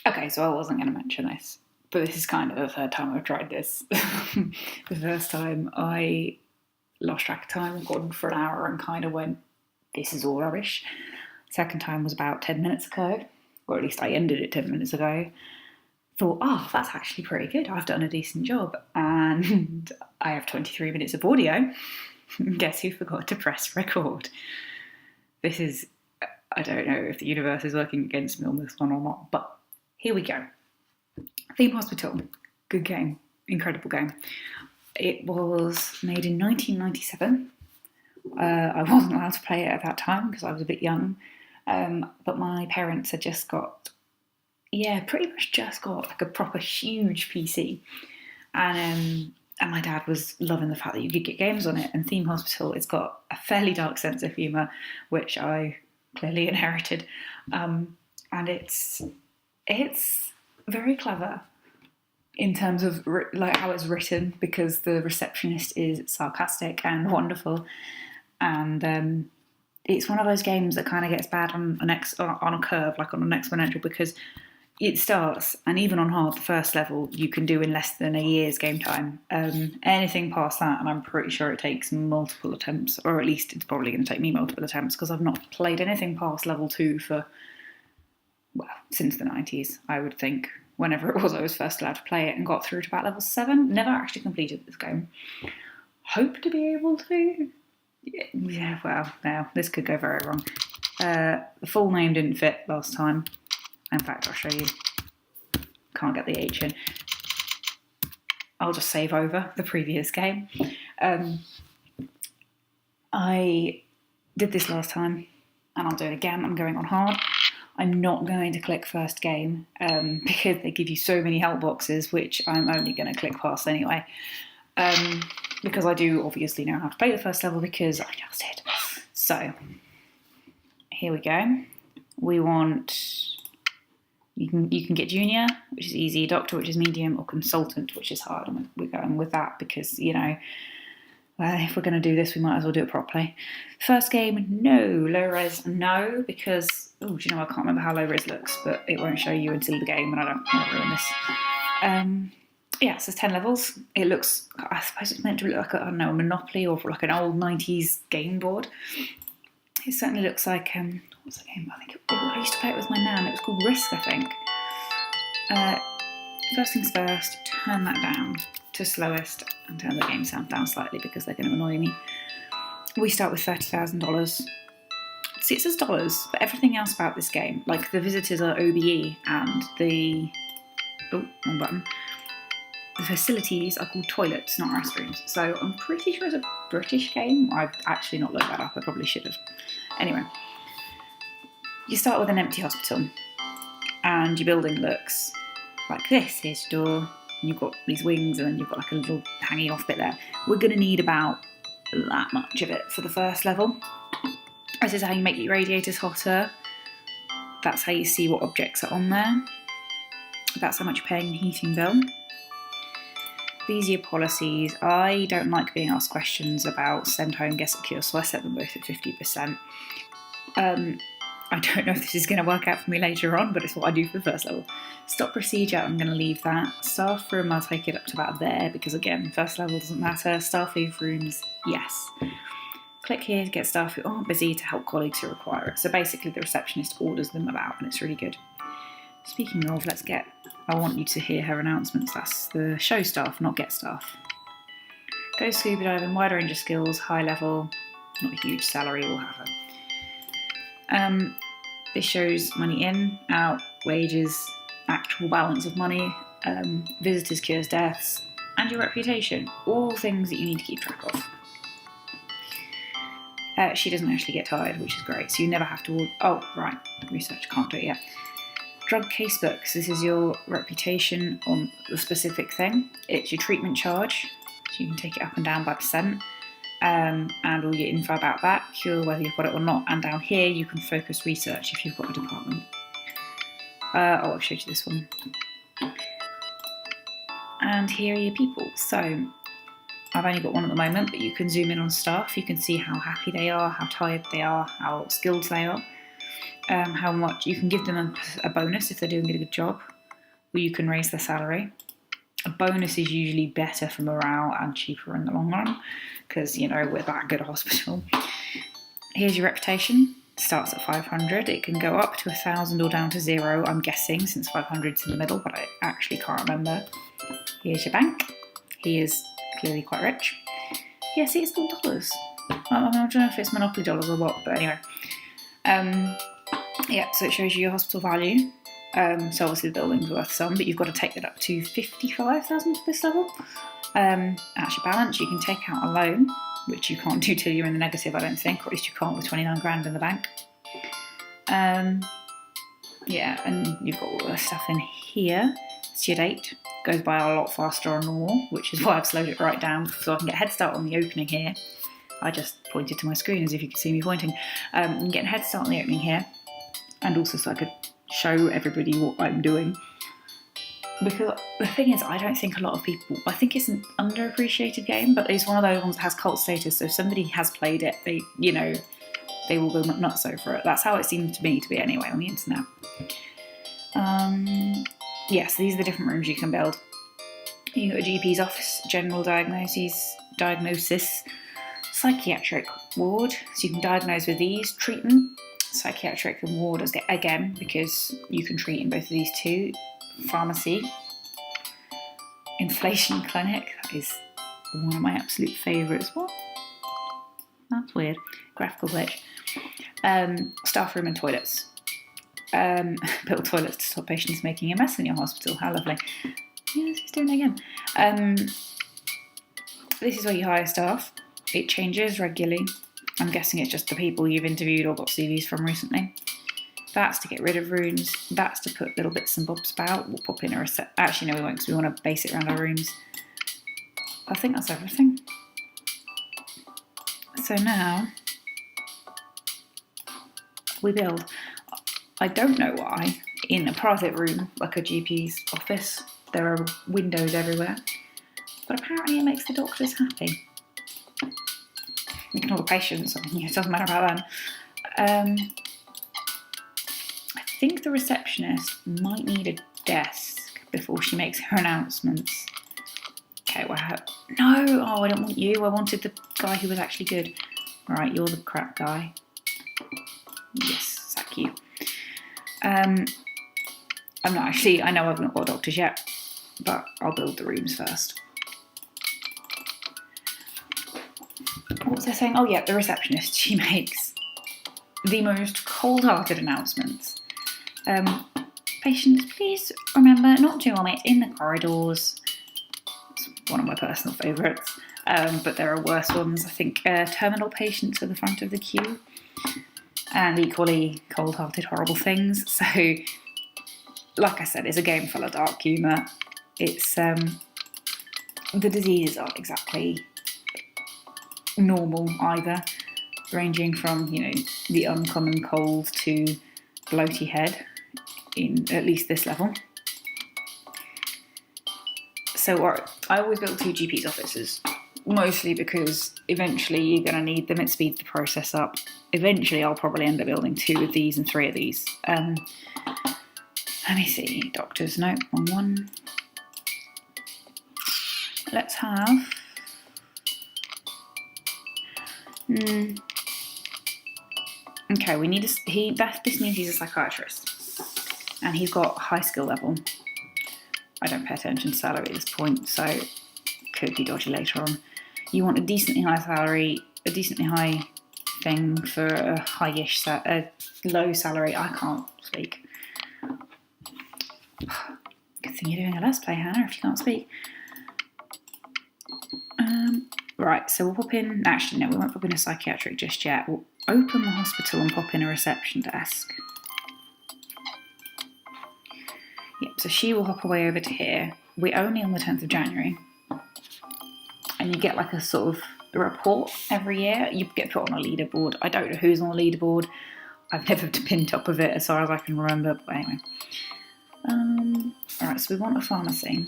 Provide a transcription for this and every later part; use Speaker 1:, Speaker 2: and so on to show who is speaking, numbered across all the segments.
Speaker 1: Okay, so I wasn't going to mention this, but this is kind of the third time I've tried this. The first time I lost track of time, recorded for an hour and kind of went, this is all rubbish. Second time was about 10 minutes ago, or at least I ended it 10 minutes ago. Thought, oh, that's actually pretty good. I've done a decent job. And I have 23 minutes of audio. Guess who forgot to press record? This is, I don't know if the universe is working against me on this one or not, but here we go. Theme Hospital, good game, incredible game. It was made in 1997. I wasn't allowed to play it at that time because I was a bit young, but my parents had just got, pretty much just got like a proper huge PC, and my dad was loving the fact that you could get games on it. And Theme Hospital, it's got a fairly dark sense of humour, which I clearly inherited, and it's very clever in terms of like how it's written, because the receptionist is sarcastic and wonderful, and it's one of those games that kind of gets bad on a curve, like on an exponential, because it starts, and even on hard, the first level you can do in less than a year's game time. Anything past that, and I'm pretty sure it takes multiple attempts, or at least it's probably going to take me multiple attempts, because I've not played anything past level 2 for, well, since the 90s, I would think. Whenever it was I was first allowed to play it, and got through to about level 7. Never actually completed this game. Hope to be able to. Yeah, well, now this could go very wrong. The full name didn't fit last time. In fact, I'll show you. Can't get the H in. I'll just save over the previous game. I did this last time, and I'll do it again. I'm going on hard. I'm not going to click first game because they give you so many help boxes, which I'm only going to click past anyway. Because I do obviously know how to play the first level, because I just did. So, here we go. We want, you can get junior, which is easy, doctor, which is medium, or consultant, which is hard. And we're going with that because, if we're going to do this, we might as well do it properly. First game, no. Low res, no, because, I can't remember how low res looks, but it won't show you until the game, and I don't want to ruin this. So it's 10 levels. It looks, I suppose it's meant to look like, a Monopoly or like an old 90s game board. It certainly looks like, what's the game? I used to play it with my nan. It was called Risk, I think. First things first, turn that down to slowest and turn the game sound down slightly because they're going to annoy me. We start with $30,000. See, it says dollars, but everything else about this game, like the visitors are OBE, and the wrong button. The facilities are called toilets, not restrooms. So I'm pretty sure it's a British game. I've actually not looked that up. I probably should have. Anyway, you start with an empty hospital, and your building looks like this. Here's your door. And you've got these wings, and then you've got like a little hanging off bit there. We're going to need about that much of it for the first level. This is how you make your radiators hotter. That's how you see what objects are on there. That's how much you're paying your heating bill. These are your policies. I don't like being asked questions about send home, get secure, so I set them both at 50%. I don't know if this is going to work out for me later on, but it's what I do for the first level. Stop procedure, I'm going to leave that. Staff room, I'll take it up to about there, because again, first level doesn't matter. Staff leave rooms, yes. Click here to get staff who aren't busy to help colleagues who require it. So basically the receptionist orders them about, and it's really good. Speaking of, I want you to hear her announcements. That's the show staff, not get staff. Go scuba diving, wide range of skills, high level, not a huge salary, we'll have it. This shows money in, out, wages, actual balance of money, visitors, cures, deaths, and your reputation. All things that you need to keep track of. She doesn't actually get tired, which is great, so you never have to... research, can't do it yet. Drug casebooks, this is your reputation on the specific thing. It's your treatment charge, so you can take it up and down by percent, and all your info about that, cure, whether you've got it or not, and down here you can focus research if you've got a department. I've showed you this one. And here are your people. So I've only got one at the moment, but you can zoom in on staff. You can see how happy they are, how tired they are, how skilled they are, how much you can give them a bonus if they're doing a good job. or you can raise their salary. A bonus is usually better for morale and cheaper in the long run because, you know, we're that good a hospital. Here's your reputation. Starts at 500. It can go up to 1,000 or down to 0, I'm guessing, since 500's in the middle, but I actually can't remember. Here's your bank. He is clearly quite rich. Yeah, see, it's all dollars. I don't know if it's Monopoly dollars or what, but anyway. Yeah, so it shows you your hospital value. So obviously the building's worth some, but you've got to take that up to 55,000 for this level. That's your balance. You can take out a loan, which you can't do till you're in the negative, I don't think, or at least you can't with 29 grand in the bank. Yeah, and you've got all the stuff in here. It's your date. Goes by a lot faster on normal, which is why I've slowed it right down so I can get a head start on the opening here. I just pointed to my screen as if you could see me pointing. You can get a head start on the opening here, and also so I could show everybody what I'm doing. Because the thing is, I don't think a lot of people, I think it's an underappreciated game, but it's one of those ones that has cult status, so if somebody has played it, they, you know, they will go nuts over it. That's how it seemed to me to be anyway on the internet. Yes, these are the different rooms you can build. You've got a GP's office, general diagnosis, psychiatric ward, so you can diagnose with these, treatment, psychiatric and ward again, because you can treat in both of these too, pharmacy, inflation clinic, that is one of my absolute favourites. What? That's weird. Graphical glitch. Staff room and toilets. Built toilets to stop patients making a mess in your hospital. How lovely. Yes, he's doing it again. This is where you hire staff. It changes regularly. I'm guessing it's just the people you've interviewed or got CVs from recently. That's to get rid of rooms. That's to put little bits and bobs about. We'll pop in a Actually, no, we won't, because we want to base it around our rooms. I think that's everything. So now we build. I don't know why in a private room like a GP's office there are windows everywhere, but apparently it makes the doctors happy. You can all the patients, so it doesn't matter about them. I think the receptionist might need a desk before she makes her announcements. Okay, well, no, oh, I don't want you. I wanted the guy who was actually good. Right, you're the crap guy. Yes, sack you. I'm not actually, I know I've not got doctors yet, but I'll build the rooms first. What was I saying? Oh yeah, the receptionist. She makes the most cold-hearted announcements. Patients, please remember not to vomit in the corridors. It's one of my personal favourites, but there are worse ones. I think terminal patients are the front of the queue, and equally cold-hearted, horrible things. So, like I said, it's a game full of dark humour. It's the diseases aren't exactly normal either, ranging from, you know, the uncommon cold to bloaty head in at least this level. So I always build 2 GP's offices, mostly because eventually you're going to need them. It speeds the process up. Eventually I'll probably end up building 2 of these and 3 of these. Let me see, doctors, no, one. Let's have... Okay, we need this means he's a psychiatrist, and he's got high skill level. I don't pay attention to salary at this point, so could be dodgy later on. You want a decently high salary, a decently high thing for a high-ish, a low salary. I can't speak. Good thing you're doing a Let's Play, Hannah, if you can't speak. Right, so we'll pop in... Actually, no, we won't pop in a psychiatric just yet. We'll open the hospital and pop in a reception desk. Yep, so she will hop away over to here. We're only on the 10th of January. And you get like a sort of report every year. You get put on a leaderboard. I don't know who's on the leaderboard. I've never been top of it as far as I can remember. But anyway. Alright, so we want a pharmacy.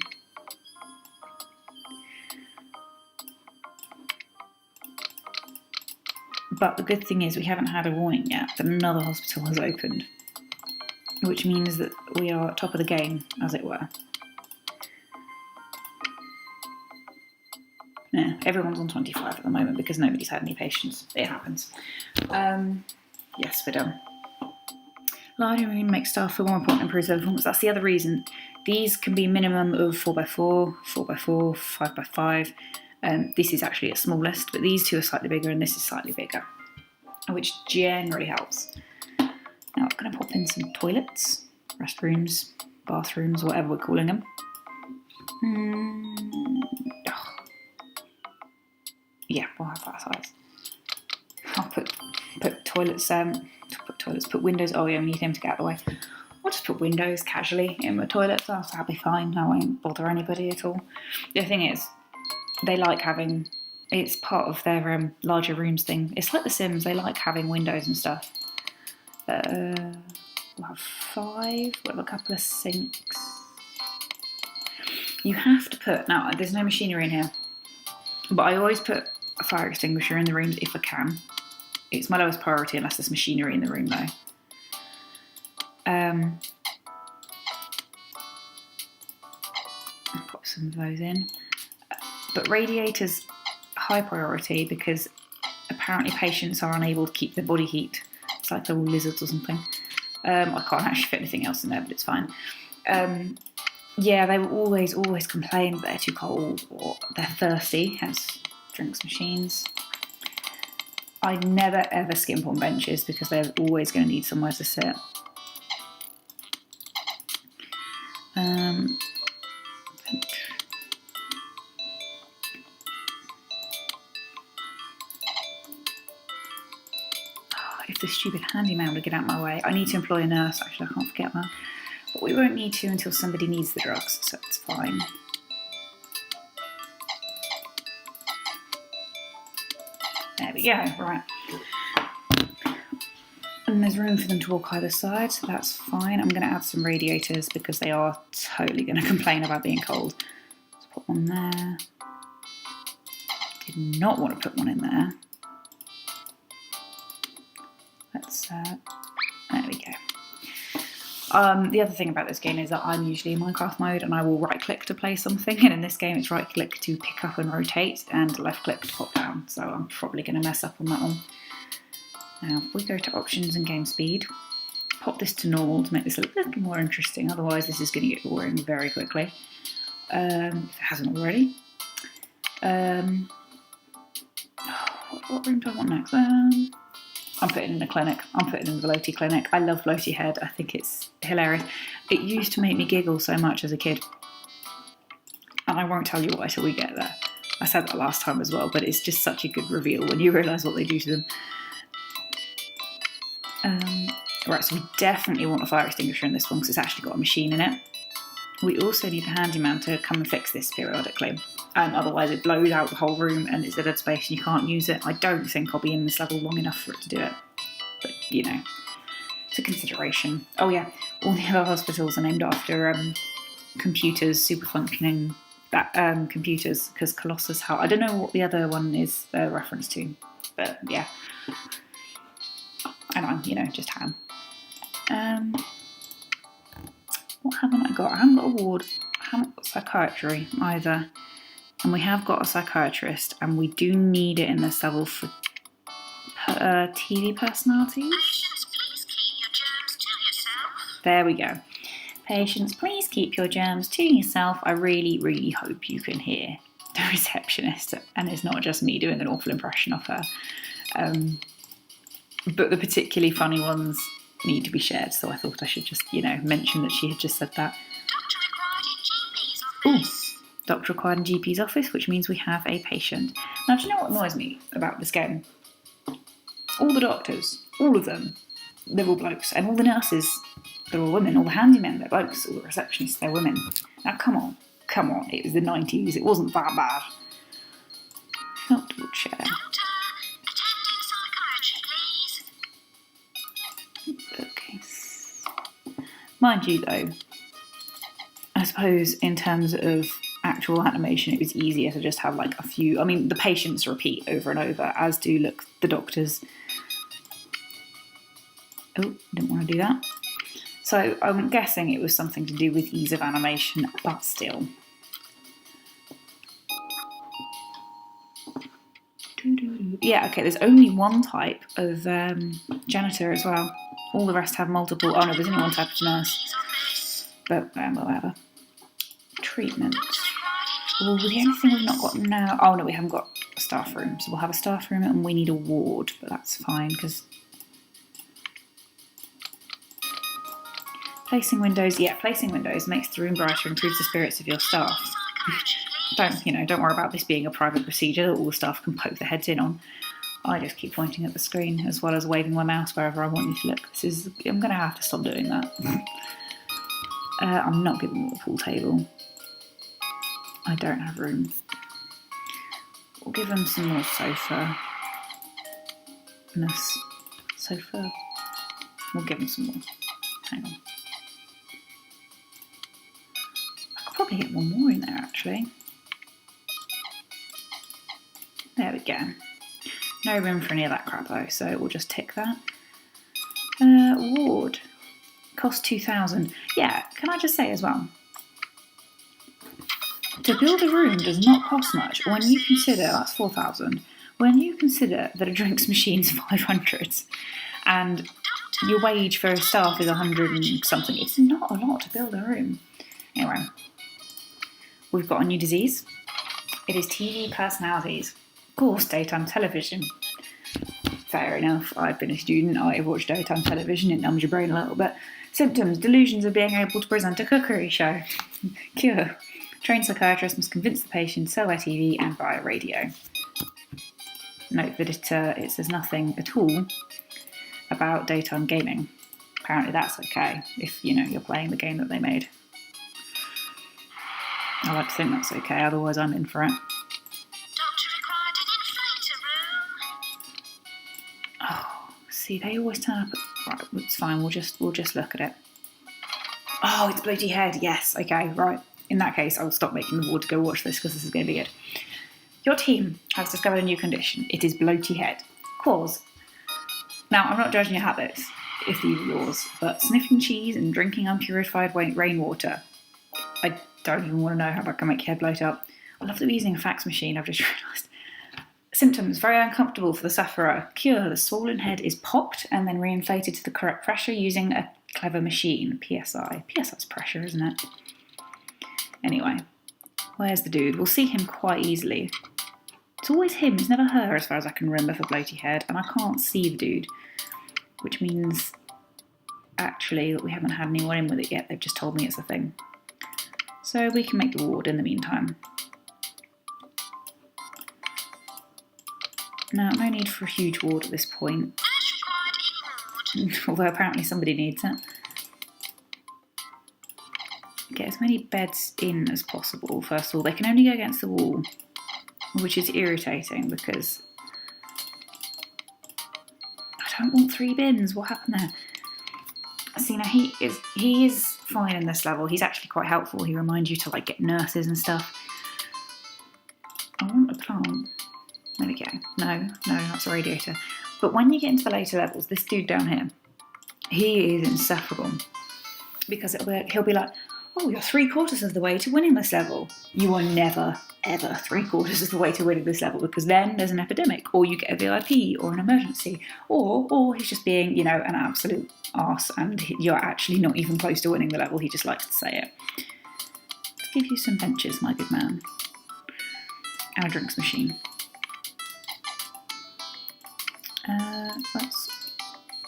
Speaker 1: But the good thing is we haven't had a warning yet that another hospital has opened. which means that we are top of the game, as it were. Yeah, everyone's on 25 at the moment because nobody's had any patients. It happens. Yes, we're done. Larger room makes staff feel more important and improves their performance. That's the other reason. These can be minimum of 4x4, 4x4, 5x5. This is actually its smallest, but these two are slightly bigger and this is slightly bigger, which generally helps. Now I'm going to pop in some toilets, restrooms, bathrooms, whatever we're calling them. Yeah, we'll have that size. I'll put toilets, put windows. Oh yeah, we need him to get out of the way. I'll just put windows casually in my toilets. That'll be fine. I won't bother anybody at all. The thing is, they like having, it's part of their larger rooms thing. It's like The Sims, they like having windows and stuff. We'll have 5, we'll have a couple of sinks. You have to put, now there's no machinery in here, but I always put a fire extinguisher in the rooms if I can. It's my lowest priority unless there's machinery in the room though. I'll pop some of those in. But radiators, high priority because apparently patients are unable to keep their body heat. It's like they're all lizards or something. I can't actually fit anything else in there, but it's fine. Yeah, they will always complain that they're too cold or they're thirsty, hence drinks machines. I never ever skimp on benches because they're always going to need somewhere to sit. If the stupid handyman would get out of my way. I need to employ a nurse, actually, I can't forget that. But we won't need to until somebody needs the drugs, so it's fine. There we go, right. And there's room for them to walk either side, so that's fine. I'm going to add some radiators because they are totally going to complain about being cold. Let's put one there. Did not want to put one in there. Let's, there we go. The other thing about this game is that I'm usually in Minecraft mode and I will right click to play something, and in this game it's right click to pick up and rotate and left click to pop down, so I'm probably going to mess up on that one. Now if we go to options and game speed, pop this to normal to make this a little more interesting, otherwise this is going to get boring very quickly, if it hasn't already. What room do I want next? I'm putting in a clinic. I'm putting in the floaty clinic. I love floaty head. I think it's hilarious. It used to make me giggle so much as a kid. And I won't tell you why till we get there. I said that last time as well, but it's just such a good reveal when you realise what they do to them. Right, so we definitely want a fire extinguisher in this one because it's actually got a machine in it. We also need a handyman to come and fix this periodically. Otherwise it blows out the whole room and it's a dead space and you can't use it. I don't think I'll be in this level long enough for it to do it. But, you know, it's a consideration. Oh yeah, all the other hospitals are named after computers, super functioning computers, because Colossus House. I don't know what the other one is a reference to, but yeah. And I'm, you know, just ham. What haven't I got? I haven't got a ward. I haven't got psychiatry either. And we have got a psychiatrist, and we do need it in this level for TV personalities.
Speaker 2: Patients, please keep your germs to yourself.
Speaker 1: There we go. Patients, please keep your germs to yourself. I really, really hope you can hear the receptionist, and it's not just me doing an awful impression of her. But the particularly funny ones need to be shared, so I thought I should just, you know, mention that she had just said that.
Speaker 2: Doctor required in GP's office.
Speaker 1: Ooh. Doctor required in GP's office, which means we have a patient. Now, do you know what annoys me about this game? All the doctors, all of them, they're all blokes. And all the nurses, they're all women. All the handymen, they're blokes. All the receptionists, they're women. Now, come on. It was the 90s. It wasn't that bad. Comfortable chair.
Speaker 2: Doctor, attending psychiatry, please.
Speaker 1: Okay. Mind you, though, I suppose in terms of actual animation, it was easier to just have like a few. I mean, the patients repeat over and over, as do look the doctors. Oh, didn't want to do that. So I'm guessing it was something to do with ease of animation, but still. Yeah, okay, there's only one type of janitor as well. All the rest have multiple. Oh no, there's only one type of nurse. But whatever. Treatment. Well, the only thing we've not got now. Oh no, we haven't got a staff room. So we'll have a staff room and we need a ward, but that's fine because. Placing windows. Yeah, placing windows makes the room brighter, improves the spirits of your staff. Don't worry about this being a private procedure that all the staff can poke their heads in on. I just keep pointing at the screen as well as waving my mouse wherever I want you to look. I'm going to have to stop doing that. I'm not giving them a pool table. I don't have room. We'll give them some more sofa. Sofa. We'll give them some more. Hang on. I could probably get one more in there actually. There we go. No room for any of that crap though, so we'll just tick that. Ward. Cost 2,000. Yeah, can I just say as well, to build a room does not cost much when you consider, that's 4,000, when you consider that a drinks machine's 500 and your wage for staff is 100 and something. It's not a lot to build a room. Anyway, we've got a new disease. It is TV personalities. Of course, daytime television. Fair enough. I've been a student. I've watched daytime television. It numbs your brain a little bit. Symptoms: delusions of being able to present a cookery show. Cure: trained psychiatrists must convince the patient, sell by TV and via radio. Note that it says nothing at all about daytime gaming. Apparently that's okay if you're playing the game that they made. I like to think that's okay, otherwise I'm in for it.
Speaker 2: Doctor required an inflator room.
Speaker 1: Oh, see, they always turn up. Right, it's fine. We'll just look at it. Oh, it's bloaty head. Yes. Okay. Right. In that case, I'll stop making the ward to go watch this because this is going to be good. Your team has discovered a new condition. It is bloaty head. Cause. Now, I'm not judging your habits, if these are yours, but sniffing cheese and drinking unpurified rainwater. I don't even want to know how that can make your head bloat up. I love that we're using a fax machine, I've just realised. Symptoms: very uncomfortable for the sufferer. Cure: the swollen head is popped and then reinflated to the correct pressure using a clever machine. PSI. PSI's pressure, isn't it? Anyway, where's the dude? We'll see him quite easily. It's always him, it's never her as far as I can remember for bloaty head, and I can't see the dude, which means actually that we haven't had anyone in with it yet. They've just told me it's a thing. So we can make the ward in the meantime. Now, no need for a huge ward at this point. Although apparently somebody needs it. Get as many beds in as possible. First of all, they can only go against the wall, which is irritating because I don't want 3 bins. What happened there? See, now he is fine in this level. He's actually quite helpful. He reminds you to get nurses and stuff. I want a plant. There we go. No, that's a radiator. But when you get into the later levels, this dude down here, he is insufferable. Because he'll be like, oh, you're 3/4 of the way to winning this level. You are never, ever 3/4 of the way to winning this level, because then there's an epidemic, or you get a VIP, or an emergency, or he's just being, an absolute arse, and you're actually not even close to winning the level. He just likes to say it. Let's give you some benches, my good man. And a drinks machine. Let's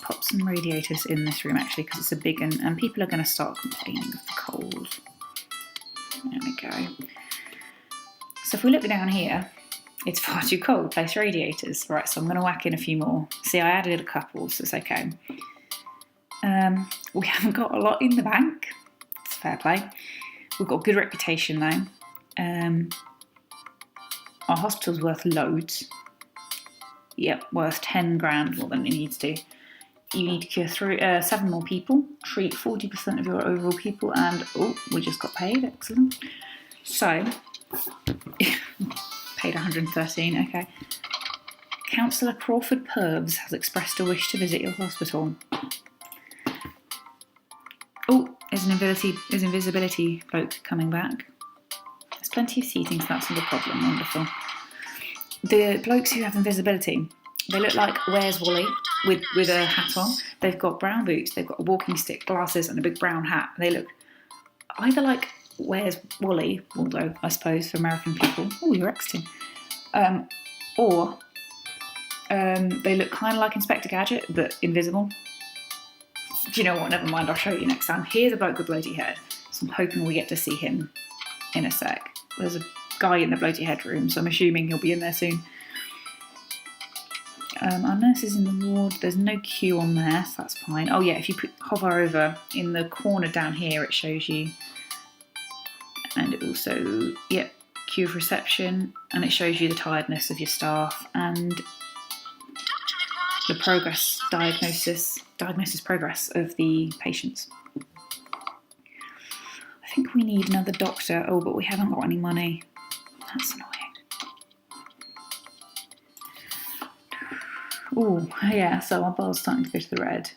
Speaker 1: pop some radiators in this room actually, because it's a big one, and people are going to start complaining of the cold. There we go. So if we look down here, it's far too cold. Place radiators. Right, so I'm going to whack in a few more. See, I added a couple, so it's okay. We haven't got a lot in the bank. It's fair play. We've got a good reputation though. Our hospital's worth loads. Yep, worth 10 grand more than it needs to. You need to cure 7 more people, treat 40% of your overall people, and we just got paid. Excellent. So, paid 113. Okay. Councillor Crawford Purbs has expressed a wish to visit your hospital. Oh, there's an invisibility bloke coming back. There's plenty of seating, so that's not a problem. Wonderful. The blokes who have invisibility, they look like Where's Wally with a hat on. They've got brown boots, they've got a walking stick, glasses, and a big brown hat. They look either like Where's Wally, although I suppose for American people, oh, you're exiting, or they look kind of like Inspector Gadget, but invisible. Do you know what? Never mind, I'll show you next time. Here's a bloke with a bloaty head, so I'm hoping we get to see him in a sec. There's a guy in the bloaty head room, so I'm assuming he'll be in there soon. Our nurse is in the ward. There's no queue on there, so that's fine. Oh yeah, if you hover over in the corner down here, it shows you. And it also, yep, queue of reception, and it shows you the tiredness of your staff and the diagnosis progress of the patients. I think we need another doctor. Oh, but we haven't got any money. That's annoying. Oh, yeah, so our bill's starting to go to the red.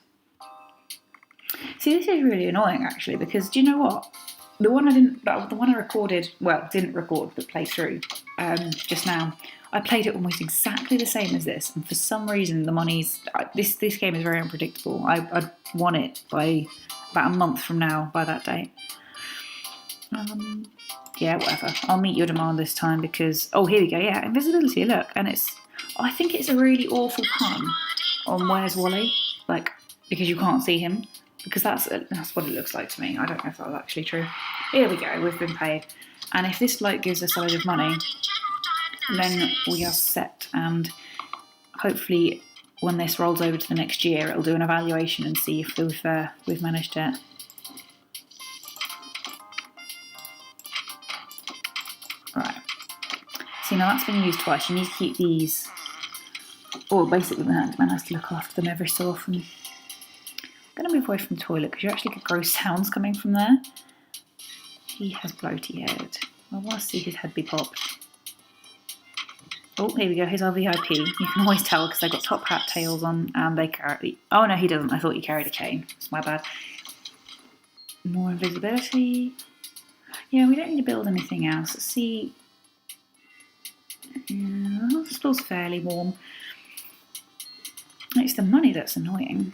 Speaker 1: See, this is really annoying, actually, because do you know what? The one I recorded, well, didn't record, but played through just now, I played it almost exactly the same as this, and for some reason the money's... This game is very unpredictable. I won it by about a month from now, by that date. Yeah, whatever. I'll meet your demand this time because... Oh, here we go, yeah, invisibility, look, and it's... I think it's a really awful pun on Where's Wally, like, because you can't see him, because that's what it looks like to me. I don't know if that's actually true. Here we go, we've been paid. And if this bloke gives us a load of money, then we are set, and hopefully when this rolls over to the next year, it'll do an evaluation and see if we've managed it. Right. See, now that's been used twice. You need to keep these... Or basically, the handyman has to look after them every so often. I'm going to move away from the toilet because you actually get gross sounds coming from there. He has bloaty head. I want to see his head be popped. Oh, here we go. Here's our VIP. You can always tell because they've got top hat tails on and they carry... Oh, no, he doesn't. I thought he carried a cane. It's my bad. More invisibility. Yeah, we don't need to build anything else. Let's see... Yeah, the hospital's fairly warm. It's the money that's annoying.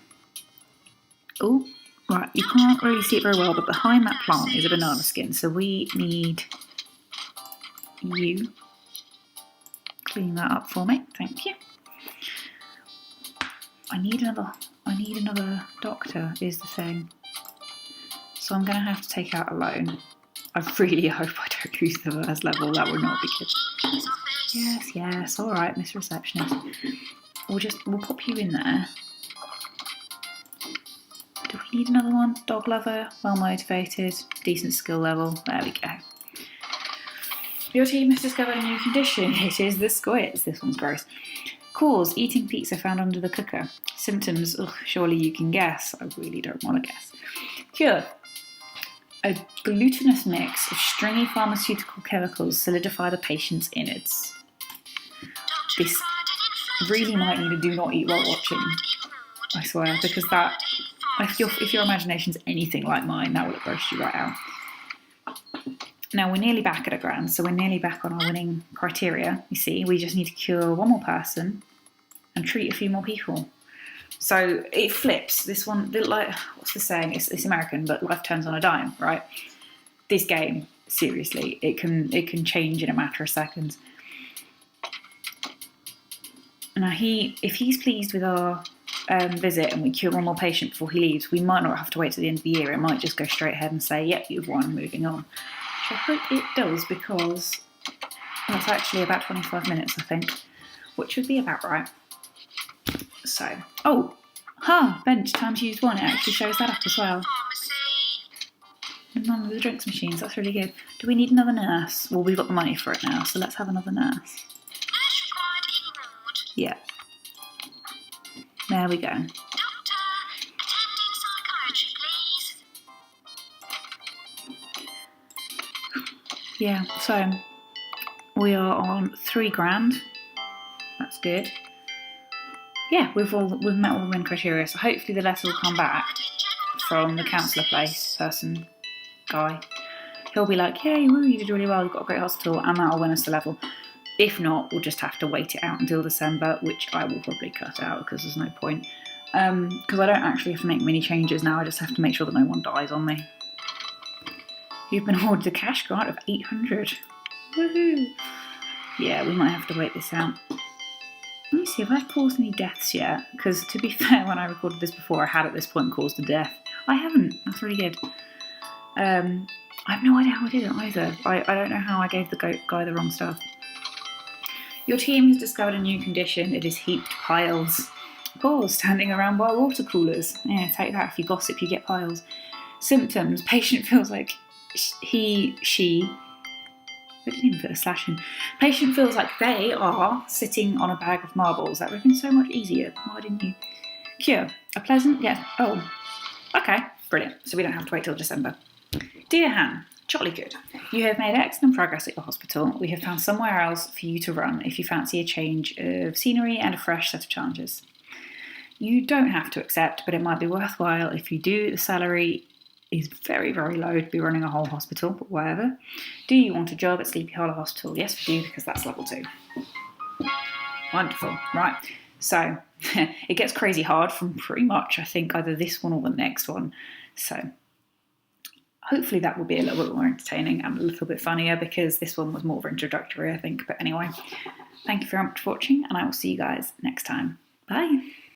Speaker 1: Oh, right, you can't really see it very well, but behind that plant is a banana skin, so we need you. Clean that up for me, thank you. I need another doctor, is the thing. So I'm going to have to take out a loan. I really hope I don't lose the first level, that would not be good. Yes, alright, Miss Receptionist. We'll pop you in there. Do we need another one? Dog lover, well motivated, decent skill level. There we go. Your team has discovered a new condition. It is the squits. This one's gross. Cause, eating pizza found under the cooker. Symptoms, surely you can guess. I really don't want to guess. Cure. A glutinous mix of stringy pharmaceutical chemicals solidify the patient's innards. This really might need a do not eat while watching, I swear, because that, if your imagination's anything like mine, that will have grossed you right out. Now we're nearly back at a grand, so we're nearly back on our winning criteria. You see, we just need to cure one more person and treat a few more people. So it flips. This one, like, what's the saying? It's American, but life turns on a dime, right? This game, seriously, it can change in a matter of seconds. Now if he's pleased with our visit and we cure one more patient before he leaves, we might not have to wait till the end of the year. It might just go straight ahead and say, yep, you've won, moving on. Which I hope it does, because that's actually about 25 minutes, I think, which would be about right. So, bench times used one, it actually shows that up as well. None of the drinks machines, that's really good. Do we need another nurse? Well, we've got the money for it now, so let's have another nurse. Yeah. There we go.
Speaker 2: Doctor, attending psychiatry, please.
Speaker 1: Yeah, so we are on 3 grand. That's good. Yeah, we've met all the win criteria, so hopefully the letter will come back from the counsellor place person guy. He'll be like, yay, woo, you did really well, you've got a great hospital, and that'll win us the level. If not, we'll just have to wait it out until December, which I will probably cut out because there's no point. Because I don't actually have to make many changes now, I just have to make sure that no one dies on me. You've been awarded a cash grant of 800. Woohoo! Yeah, we might have to wait this out. Let me see, have I caused any deaths yet? Because to be fair, when I recorded this before, I had at this point caused a death. I haven't, that's really good. I have no idea how I did it either. I don't know how I gave the guy the wrong stuff. Your team has discovered a new condition. It is heaped piles. Balls standing around by water coolers. Yeah, take that. If you gossip, you get piles. Symptoms. Patient feels like she. I didn't even put a slash in. Patient feels like they are sitting on a bag of marbles. That would have been so much easier. Why didn't you? Cure. A pleasant, yeah. Oh, okay. Brilliant. So we don't have to wait till December. Dear Han, jolly good. You have made excellent progress at your hospital. We have found somewhere else for you to run if you fancy a change of scenery and a fresh set of challenges. You don't have to accept, but it might be worthwhile if you do. The salary is very, very low to be running a whole hospital, but whatever. Do you want a job at Sleepy Hollow Hospital? Yes, we do, because that's level 2. Wonderful. Right. So it gets crazy hard from pretty much, I think, either this one or the next one. So hopefully that will be a little bit more entertaining and a little bit funnier, because this one was more introductory, I think. But anyway, thank you very much for watching, and I will see you guys next time. Bye.